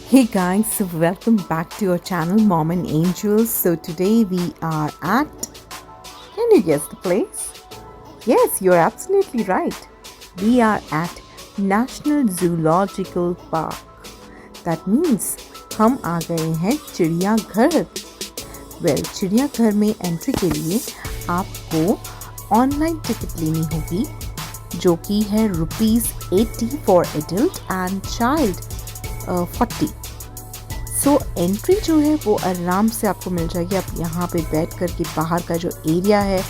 Hey guys, so welcome back to our channel Mom and Angels. So today we are at, can you guess the place? Yes, you're absolutely right. We are at National Zoological Park. That means हम आ गए हैं चिड़ियाघर. Well, चिड़ियाघर में entry के लिए आपको online ticket लेनी होगी जो कि है ₹80 for adult and child 40. So entry जो है वो आराम से आपको मिल जाएगी. आप यहाँ पे बैठ कर के बाहर का जो एरिया है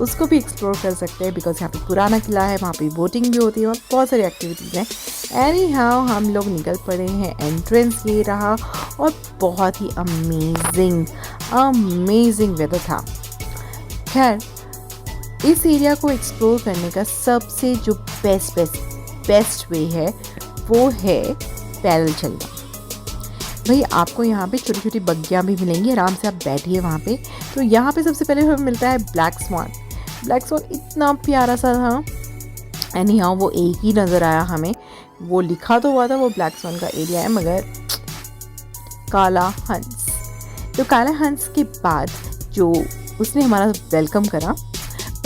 उसको भी एक्सप्लोर कर सकते हैं बिकॉज यहाँ पे पुराना किला है, वहाँ पे बोटिंग भी होती है और बहुत सारी एक्टिविटीज़ हैं. एनी हाउ हम लोग निकल पड़े हैं. एंट्रेंस ये रहा और बहुत ही अमेजिंग वेदर था. खैर, इस एरिया को एक्सप्लोर करने का सबसे जो बेस्ट वे है वो है पैदल चलना. भाई आपको यहाँ पे छोटी छोटी बग्गियाँ भी मिलेंगी, आराम से आप बैठिए वहाँ पे. तो यहाँ पे सबसे पहले हमें मिलता है ब्लैक स्वान. ब्लैक स्वान इतना प्यारा सा था. एनी हाउ वो एक ही नज़र आया हमें. वो लिखा तो हुआ था वो ब्लैक स्वान का एरिया है, मगर काला हंस. तो काला हंस के बाद जो उसने हमारा वेलकम करा,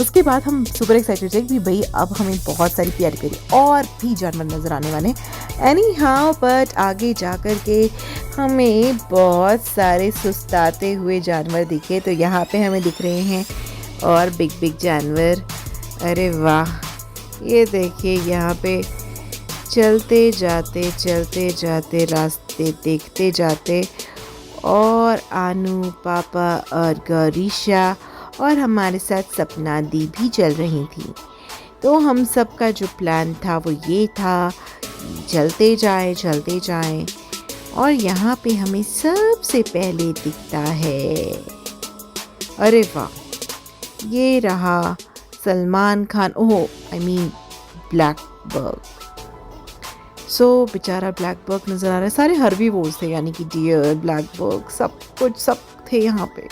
उसके बाद हम सुपर एक्साइटेड थे कि भाई अब हमें बहुत सारी प्यारी प्यारी और भी जानवर नज़र आने वाले. एनी हाउ बट आगे जा कर के हमें बहुत सारे सुस्ताते हुए जानवर दिखे. तो यहाँ पे हमें दिख रहे हैं और बिग जानवर. अरे वाह, ये देखिए यहाँ पे चलते जाते रास्ते देखते जाते और आनू, पापा और गौरीशा और हमारे साथ सपना दी भी चल रही थी. तो हम सब का जो प्लान था वो ये था, चलते जाएं और यहाँ पे हमें सबसे पहले दिखता है, अरे वाह, ये रहा सलमान खान. ब्लैक बर्ग. सो बेचारा ब्लैक बर्ग नज़र आ रहा है. सारे हर्बीवोर्स थे, यानी कि डियर, ब्लैक बर्ग, सब थे यहाँ पे.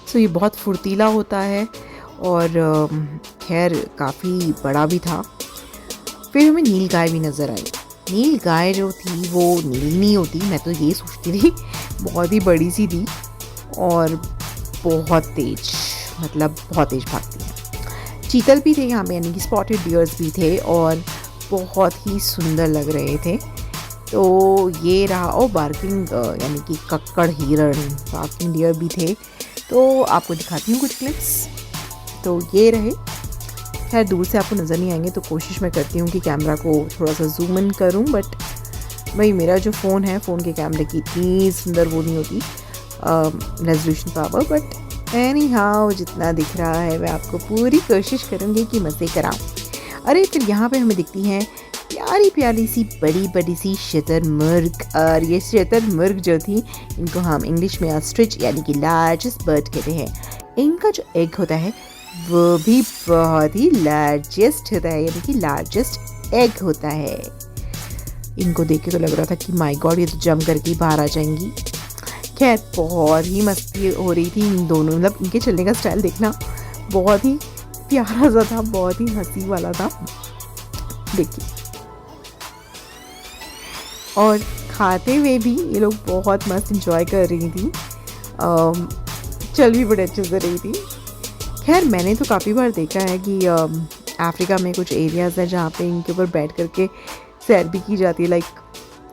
सो ये बहुत फुर्तीला होता है और खैर काफ़ी बड़ा भी था. फिर हमें नील गाय भी नज़र आई. नील गाय जो थी वो नीली नहीं होती, मैं तो ये सोचती थी. बहुत ही बड़ी सी थी और बहुत तेज भागती है. चीतल भी थे यहाँ पे, यानी कि स्पॉटेड डियर्स भी थे और बहुत ही सुंदर लग रहे थे. तो ये रहा. और बार्किंग यानी कि कक्कड़ हिरण, बार्किंग डियर भी थे. तो आपको दिखाती हूँ कुछ क्लिप्स. तो ये रहे. खैर दूर से आपको नज़र नहीं आएंगे तो कोशिश मैं करती हूँ कि कैमरा को थोड़ा सा जूम इन करूँ, बट भाई मेरा जो फ़ोन है, फ़ोन के कैमरे की इतनी सुंदर वो नहीं होती resolution power. But any how जितना दिख रहा है मैं आपको पूरी कोशिश करूँगी कि मज़े कराऊँ. अरे फिर यहाँ पे हमें दिखती हैं प्यारी सी बड़ी सी शतरमुर्ग. और ये शतरमुर्ग जो थी, इनको हम इंग्लिश में ऑस्ट्रिच यानी कि लार्जेस्ट बर्ड कहते हैं. इनका जो एग होता है वो भी बहुत ही लार्जेस्ट होता है, यानी कि लार्जेस्ट एग होता है. इनको देख के तो लग रहा था कि माय गॉड, ये तो जम करके बाहर आ जाएंगी. खैर बहुत ही मस्ती हो रही थी इन दोनों. मतलब इनके चलने का स्टाइल देखना बहुत ही प्यारा सा था, बहुत ही हंसी वाला था. देखिए, और खाते हुए भी ये लोग बहुत मस्त इंजॉय कर रही थी. चल भी बड़े अच्छे से रही थी. खैर मैंने तो काफ़ी बार देखा है कि अफ्रीका में कुछ एरियाज़ हैं जहाँ पे इनके ऊपर बैठ करके सैर भी की जाती है. Like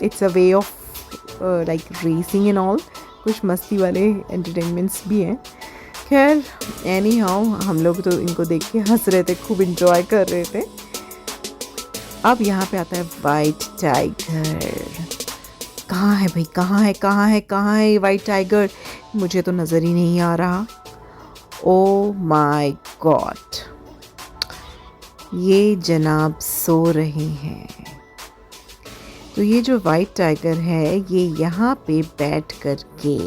it's a way of like racing and all. कुछ मस्ती वाले एंटरटेनमेंट्स भी हैं. खैर एनी हाउ हम लोग तो इनको देख के हंस रहे थे, खूब इंजॉय कर रहे थे. अब यहाँ पे आता है वाइट टाइगर. कहाँ है भाई, कहाँ है वाइट टाइगर? मुझे तो नज़र ही नहीं आ रहा. ओ माय गॉड, ये जनाब सो रहे हैं. तो ये जो वाइट टाइगर है ये यहाँ पे बैठ कर के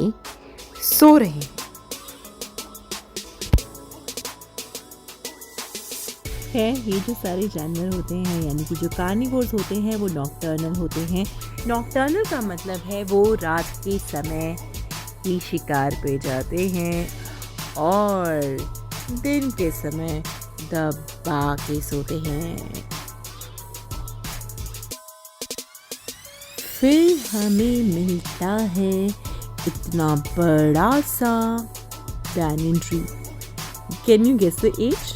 सो रहे हैं. ये जो सारे जानवर होते हैं, यानी कि जो कार्निवोर्स होते हैं, वो नॉकटर्नल होते हैं. नॉकटर्नल का मतलब है वो रात के समय ही शिकार पे जाते हैं और दिन के समय दबा के सोते हैं. फिर हमें मिलता है इतना बड़ा सा banyan tree. Can you guess the age?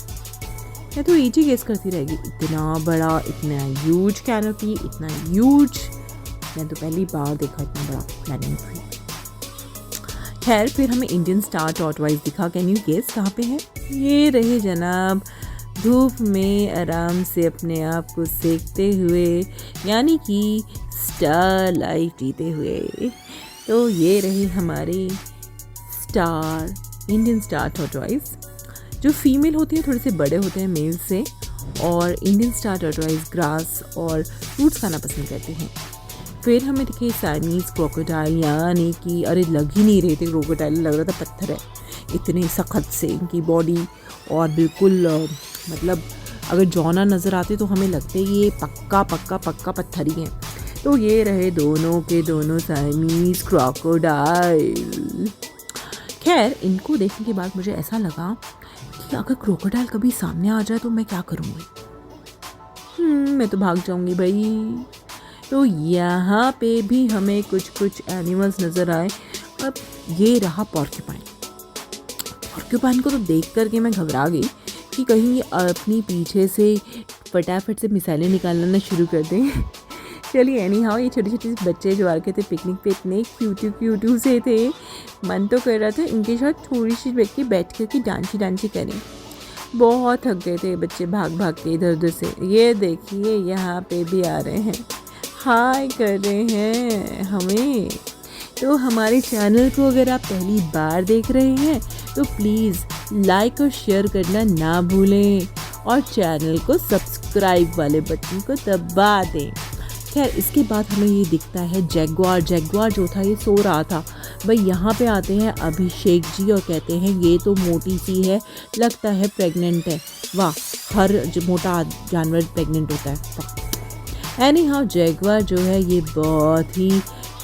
मैं तो एज ही गेस करती रहेगी। इतना बड़ा, इतना ह्यूज कैनोपी, इतना ह्यूज, मैं तो पहली बार देखा इतना बड़ा बैनियन ट्री। खैर, फिर हमें इंडियन स्टार टॉर्टवाइज दिखा। कैन यू गेस कहाँ पे है? ये रहे जनाब, धूप में आराम से अपने आप को सेकते हुए, यानी कि स्टार लाइफ जीते हुए। तो ये रहे हमारे स्टार, इंडियन स्टार टॉर्टवाइज। जो फीमेल होती है थोड़े से बड़े होते हैं मेल से, और इंडियन स्टार टॉर्टवाइज ग्रास और फ्रूट्स खाना पसंद करते हैं। फिर हमें दिखे साइनीज क्रोकोडाइल, यानी कि अरे लग ही नहीं रहे थे क्रोकोडाइल, लग रहा था पत्थर है, इतने सख्त से इनकी बॉडी, और बिल्कुल मतलब अगर जौना नज़र आते तो हमें लगते ये पक्का पक्का पक्का पत्थर ही है। तो ये रहे दोनों के दोनों साइनीज क्रोकोडाइल। खैर, इनको देखने के बाद मुझे ऐसा लगा कि अगर क्रोकोडाइल कभी सामने आ जाए तो मैं क्या करूँगी? मैं तो भाग जाऊँगी भाई। तो यहाँ पे भी हमें कुछ कुछ एनिमल्स नज़र आए। अब ये रहा पॉर्क्यूपाइन। पॉर्क्यूपाइन को तो देख करके मैं घबरा गई कि कहीं ये अपनी पीछे से फटाफट से मिसाइलें निकालना शुरू कर दें। चलिए, एनी हाउ, ये छोटे छोटे बच्चे जो आ के थे पिकनिक पे, इतने क्यूटू से थे, मन तो कर रहा था इनके साथ थोड़ी सी बैठ कर के डांसी करें। बहुत थक गए थे बच्चे भाग भाग के इधर उधर से। ये देखिए, यहाँ पे भी आ रहे हैं, हाय कर रहे हैं हमें। तो हमारे चैनल को अगर आप पहली बार देख रहे हैं तो प्लीज़ लाइक और शेयर करना ना भूलें, और चैनल को सब्सक्राइब वाले बटन को दबा दें। खैर, इसके बाद हमें ये दिखता है जैगुआर। जैगुआर जो था ये सो रहा था। भाई यहाँ पे आते हैं अभिषेक जी और कहते हैं ये तो मोटी सी है, लगता है प्रेग्नेंट है। वाह, हर जो मोटा जानवर प्रेग्नेंट होता है। एनी हाउ, जैगुआर जो है ये बहुत ही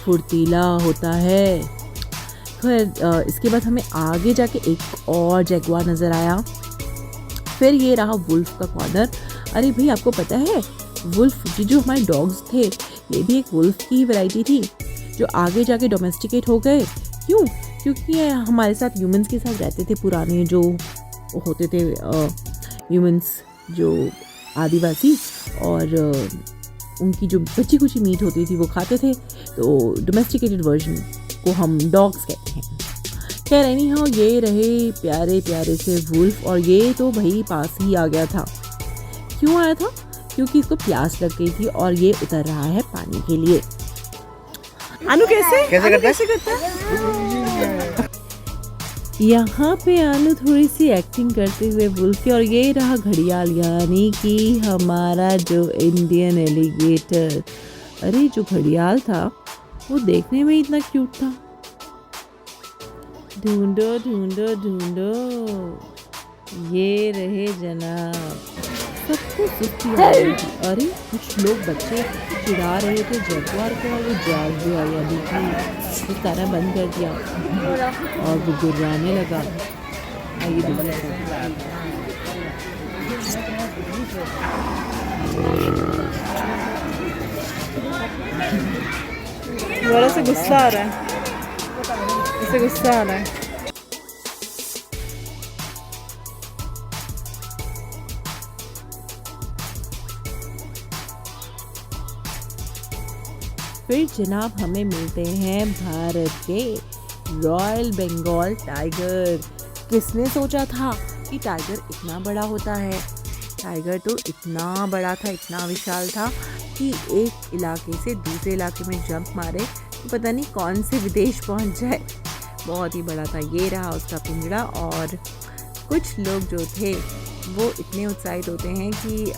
फुर्तीला होता है। खैर, इसके बाद हमें आगे जाके एक और जैगुआर नज़र आया। फिर ये रहा वुल्फ का कॉर्नर। अरे भाई, आपको पता है वुल्फ जो हमारे डॉग्स थे, ये भी एक वुल्फ की वैरायटी थी जो आगे जाके डोमेस्टिकेट हो गए। क्यों? क्योंकि ये हमारे साथ ह्यूमंस के साथ रहते थे, पुराने जो होते थे ह्यूमंस, जो आदिवासी, और उनकी जो बची कुची मीट होती थी वो खाते थे। तो डोमेस्टिकेटेड वर्जन को हम डॉग्स कहते हैं। खैर, एनी हाउ, ये रहे प्यारे प्यारे से वुल्फ, और ये तो भाई पास ही आ गया था। क्यों आया था? क्योंकि इसको प्यास लग गई थी और ये उतर रहा है पानी के लिए। अनु कैसे करता है? यहाँ पे अनु थोड़ी सी एक्टिंग करते हुए वुल्फ की। और ये रहा घड़ियाल, यानी कि हमारा जो इंडियन एलिगेटर। अरे, जो घड़ियाल था वो देखने में इतना क्यूट था। ढूंढो ढूंढो ढूंढो, ये रहे जनाब, सबको सुस्ती आ रही थी। अरे, कुछ लोग बच्चे चिढ़ा रहे थे जगुआर को, और वो जाग गया, यानी कि वो तारा बंद कर दिया और वो गुर्राने लगा। आइए बड़ा से गुस्सा आ रहा है, इसे गुस्सा आ रहा है। फिर जनाब हमें मिलते हैं भारत के रॉयल बंगाल टाइगर। किसने सोचा था कि टाइगर इतना बड़ा होता है? टाइगर तो इतना बड़ा था, इतना विशाल था कि एक इलाके से दूसरे इलाके में जंप मारे तो पता नहीं कौन से विदेश पहुंच जाए। बहुत ही बड़ा था। ये रहा उसका पिंजरा। और कुछ लोग जो थे वो इतने उत्साहित होते हैं कि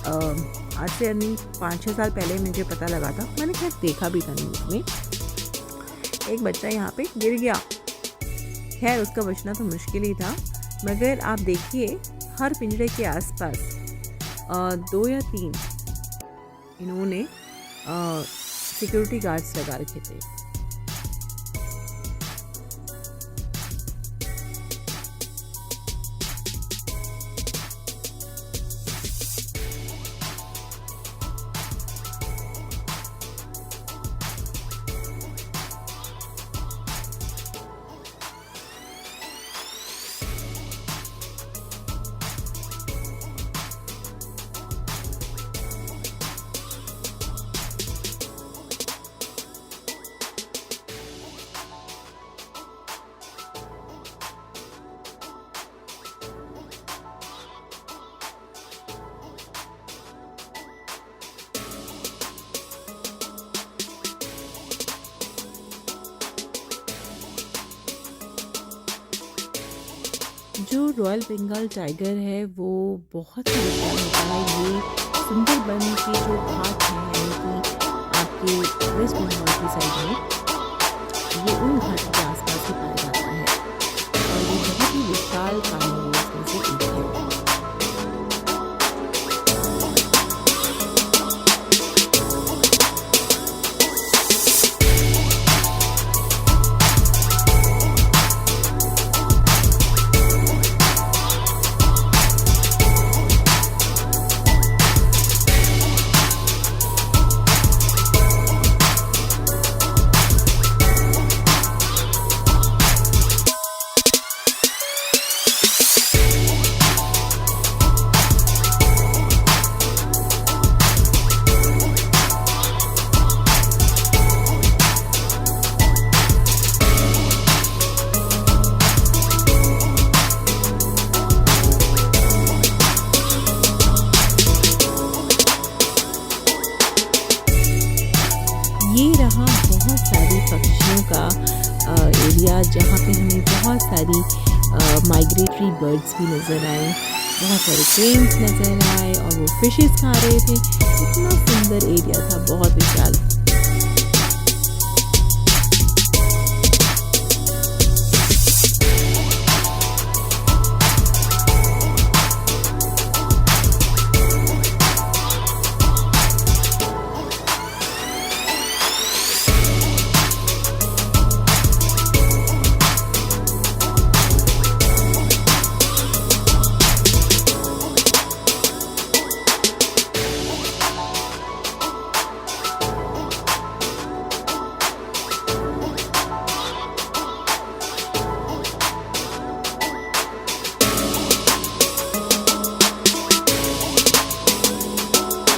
आज से 5-6 साल पहले मुझे पता लगा था, मैंने खैर देखा भी था न्यूज़ में, एक बच्चा यहाँ पे गिर गया। खैर, उसका बचना तो मुश्किल ही था, मगर आप देखिए हर पिंजरे के आसपास 2 या 3 इन्होंने सिक्योरिटी गार्ड्स लगा रखे थे। जो रॉयल बंगाल टाइगर है वो बहुत ही विशाल होता है। ये सुंदरबन के जो घाट हैं, यानी कि आपके वेस्ट बंगाल की साइड में, ये उन घाटों के आसपास ही पाया जाता है और ये बहुत ही विशाल कार्निवोर्स में से एक है। ये रहा बहुत सारी पक्षियों का एरिया, जहाँ पे हमें बहुत सारी माइग्रेटरी बर्ड्स भी नज़र आए, बहुत सारे क्रेन्स नज़र आए और वो फिशेस खा रहे थे। इतना सुंदर एरिया था, बहुत विशाल।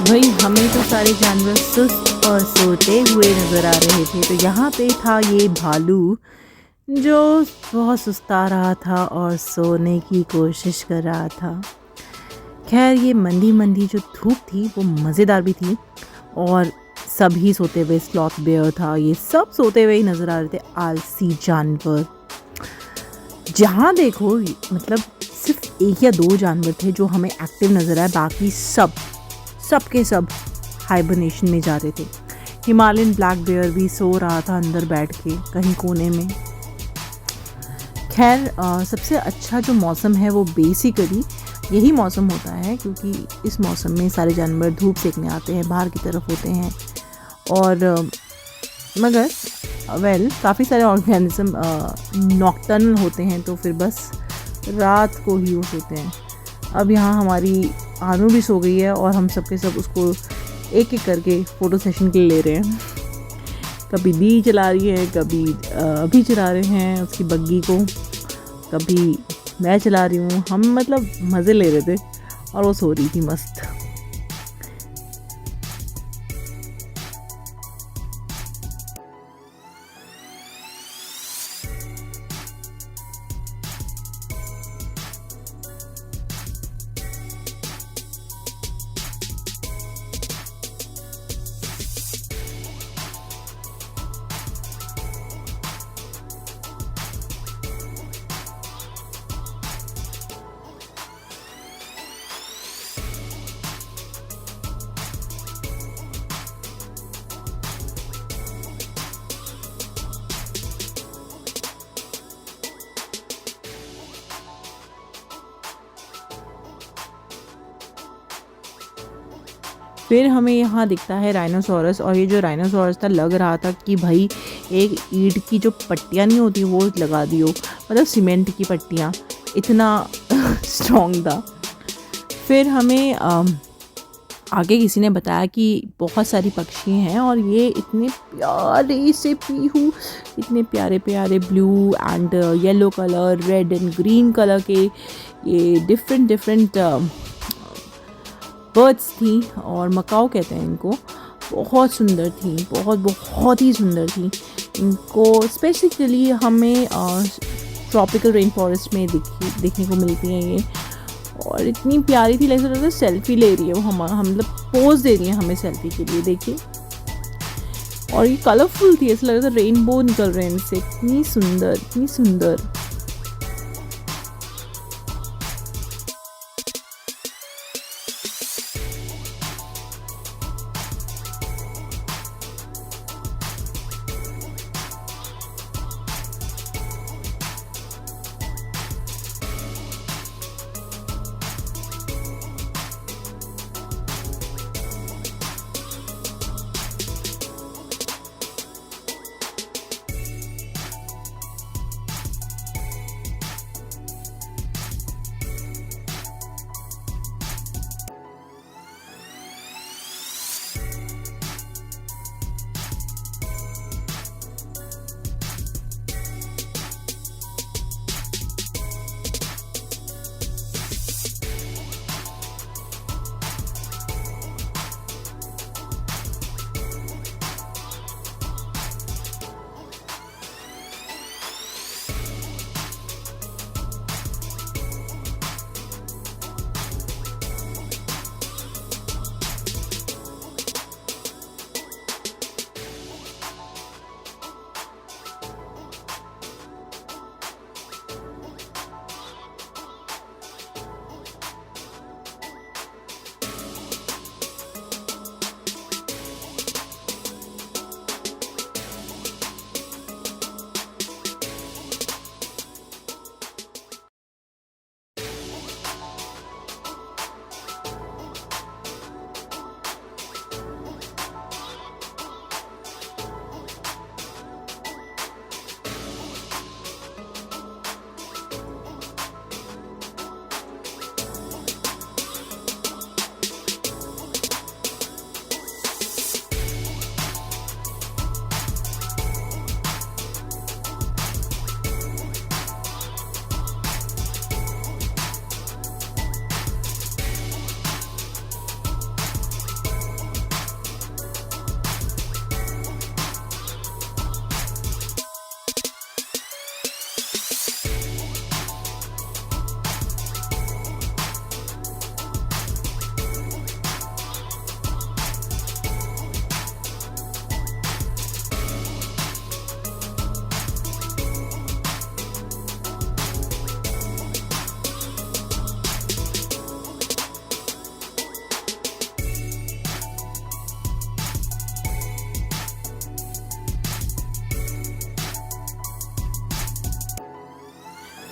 भाई हमें तो सारे जानवर सुस्त और सोते हुए नज़र आ रहे थे, तो यहाँ पे था ये भालू जो बहुत सुस्ता रहा था और सोने की कोशिश कर रहा था। खैर ये मंदी मंदी जो धूप थी वो मज़ेदार भी थी और सभी सोते हुए, स्लॉथ बेयर था, ये सब सोते हुए ही नज़र आ रहे थे। आलसी जानवर, जहाँ देखो मतलब सिर्फ एक या दो जानवर थे जो हमें एक्टिव नज़र आए, बाकी सब के सब हाइबरनेशन में जा रहे थे। हिमालयन ब्लैक बेयर भी सो रहा था अंदर बैठ के कहीं कोने में। खैर सबसे अच्छा जो मौसम है वो बेसिकली यही मौसम होता है, क्योंकि इस मौसम में सारे जानवर धूप सेकने आते हैं, बाहर की तरफ होते हैं। और मगर काफ़ी सारे ऑर्गेनिज्म नॉक्टर्नल होते हैं, तो फिर बस रात को ही वो सोते हैं। अब यहाँ हमारी आनू भी सो गई है और हम सब के सब उसको एक एक करके फ़ोटो सेशन के लिए ले रहे हैं। कभी दी चला रही है, कभी अभी चला रहे हैं उसकी बग्गी को, कभी मैं चला रही हूँ। हम मतलब मज़े ले रहे थे और वो सो रही थी मस्त। फिर हमें यहाँ दिखता है राइनोसोरस, और ये जो राइनोसोरस था लग रहा था कि भाई एक ईंट की जो पट्टियाँ नहीं होती वो लगा दी हो, मतलब सीमेंट की पट्टियाँ, इतना स्ट्रॉन्ग था। फिर हमें आगे किसी ने बताया कि बहुत सारी पक्षी हैं और ये इतने प्यारे से पीहू, इतने प्यारे प्यारे blue and yellow colour, red and green colour के ये डिफरेंट बर्ड्स थी, और मकाओ कहते हैं इनको। बहुत सुंदर थी, बहुत ही सुंदर थी। इनको स्पेसिफिकली हमें ट्रॉपिकल रेन फॉरेस्ट में देखने को मिलती हैं ये, और इतनी प्यारी थी, लग रहा था सेल्फी ले रही है वो, हम मतलब पोज दे रही है हमें सेल्फी के लिए, देखिए। और ये कलरफुल थी, ऐसा लग रहा था रेनबो निकल रहे हैं इनसे, इतनी सुंदर।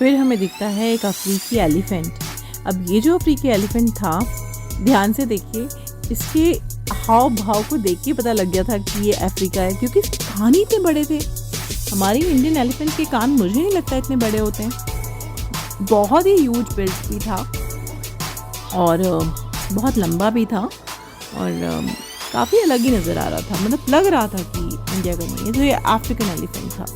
फिर हमें दिखता है एक अफ्रीकी एलिफेंट। अब ये जो अफ्रीकी एलिफेंट था, ध्यान से देखिए, इसके हाव भाव को देख के पता लग गया था कि ये अफ्रीका है, क्योंकि कान ही इतने बड़े थे। हमारे इंडियन एलिफेंट के कान मुझे नहीं लगता इतने बड़े होते हैं। बहुत ही ह्यूज बिल्ड भी था और बहुत लंबा भी था और काफ़ी अलग ही नज़र आ रहा था, मतलब लग रहा था कि इंडिया का नहीं है। तो ये अफ्रीकन एलिफेंट था।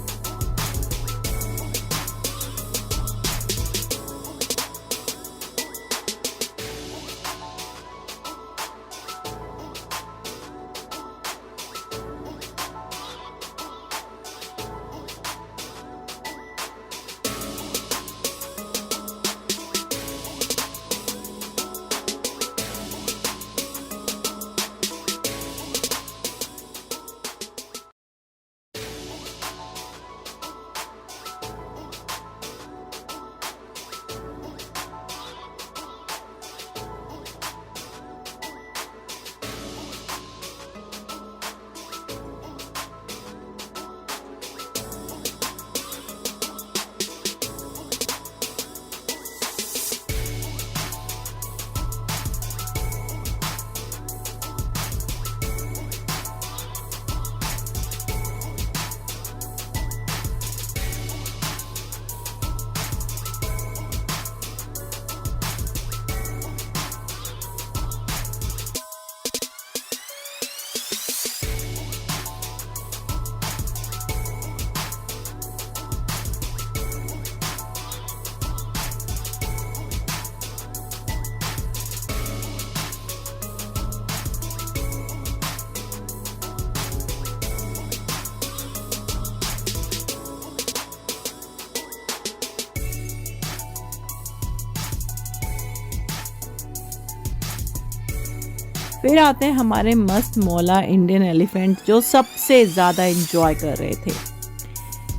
फिर आते हैं हमारे मस्त मौला इंडियन एलिफेंट, जो सबसे ज़्यादा एंजॉय कर रहे थे।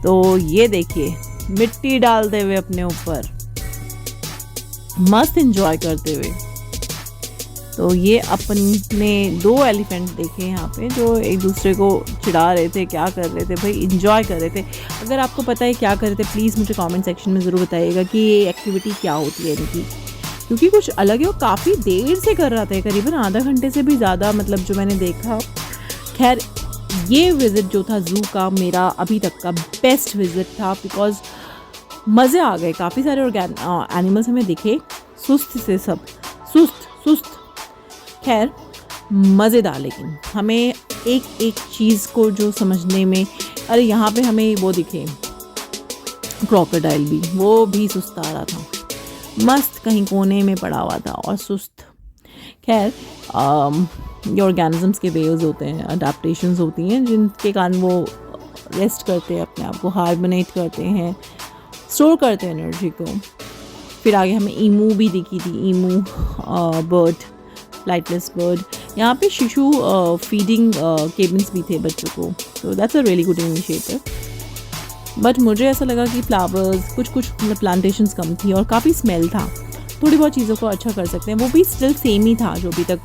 तो ये देखिए, मिट्टी डालते हुए अपने ऊपर, मस्त एंजॉय करते हुए। तो ये अपने दो एलिफेंट देखे यहाँ पे, जो एक दूसरे को चिढ़ा रहे थे। क्या कर रहे थे भाई? एंजॉय कर रहे थे। अगर आपको पता है क्या कर रहे थे, प्लीज़ मुझे कमेंट सेक्शन में ज़रूर बताइएगा कि ये एक्टिविटी क्या होती है इनकी, क्योंकि कुछ अलग है। वो काफ़ी देर से कर रहा था, करीबन आधा घंटे से भी ज़्यादा, मतलब जो मैंने देखा। खैर, ये विज़िट जो था ज़ू का, मेरा अभी तक का बेस्ट विज़िट था, बिकॉज़ मज़े आ गए। काफ़ी सारे एनिमल्स हमें दिखे, सुस्त से सब, सुस्त। खैर, मज़ेदार। लेकिन हमें एक एक चीज़ को जो समझने में, अरे यहाँ पे हमें वो दिखे क्रोकोडाइल भी, वो भी सुस्त आ रहा था, मस्त कहीं कोने में पड़ा हुआ था और सुस्त। खैर, ये ऑर्गेनिजम्स के वेव्स होते हैं, अडेप्टेशंस होती हैं, जिनके कारण वो रेस्ट करते हैं, अपने आप को हार्मोनेट करते हैं, स्टोर करते हैं एनर्जी को। फिर आगे हमें ईमू भी दिखी थी, ईमू बर्ड, फ्लाइटलेस बर्ड। यहाँ पे शिशु फीडिंग केबिन्स भी थे बच्चों को, तो that's a really good initiative. But मुझे ऐसा लगा कि फ्लावर्स कुछ प्लांटेशंस कम थी और काफ़ी स्मेल था। थोड़ी बहुत चीज़ों को अच्छा कर सकते हैं, वो भी स्टिल सेम ही था जो अभी तक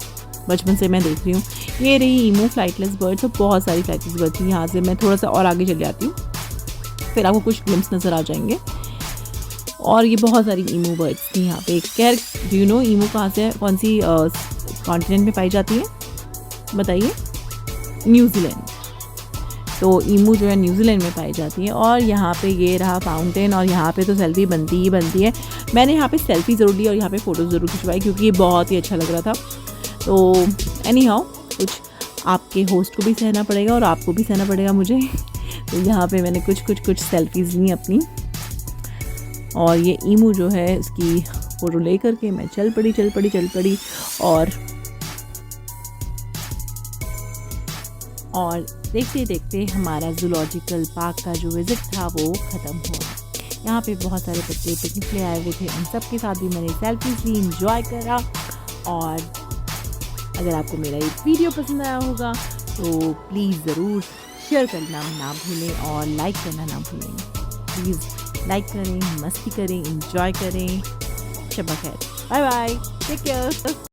बचपन से मैं देख रही हूँ। ये रही ईमू फ्लाइटलेस बर्ड। तो बहुत सारी फ्लाइटलेस बर्ड थी। यहाँ से मैं थोड़ा सा और आगे चली जाती हूँ, फिर आपको कुछ ग्लिम्स नज़र आ जाएंगे। और ये बहुत सारी ईमू बर्ड्स थी यहाँ पे। खैर, डू यू नो ईमू कहाँ से, कौन सी कॉन्टिनेंट में पाई जाती है? बताइए। न्यूजीलैंड। तो ईमू जो है न्यूजीलैंड में पाई जाती है। और यहाँ पे ये रहा फाउंटेन, और यहाँ पे तो सेल्फी बनती है। मैंने यहाँ पे सेल्फी ज़रूर ली और यहाँ पे फ़ोटो ज़रूर खिंचवाई, क्योंकि ये बहुत ही अच्छा लग रहा था। तो एनी हाउ, कुछ आपके होस्ट को भी सहना पड़ेगा और आपको भी सहना पड़ेगा मुझे। तो यहाँ पे मैंने कुछ सेल्फीज़ ली अपनी, और ये ईमू जो है इसकी फ़ोटो ले करके मैं चल पड़ी और देखते देखते हमारा जूलॉजिकल पार्क का जो विज़िट था वो ख़त्म हुआ। यहाँ पे बहुत सारे बच्चे पिकनिक ले आए हुए थे, उन सब के साथ भी मैंने सेल्फीज ली, इंजॉय करा। और अगर आपको मेरा ये वीडियो पसंद आया होगा तो प्लीज़ ज़रूर शेयर करना ना भूलें और लाइक करना ना भूलें। प्लीज़ लाइक करें, मस्ती करें, इंजॉय करें। शब खैर, बाय बाय, टेक केयर।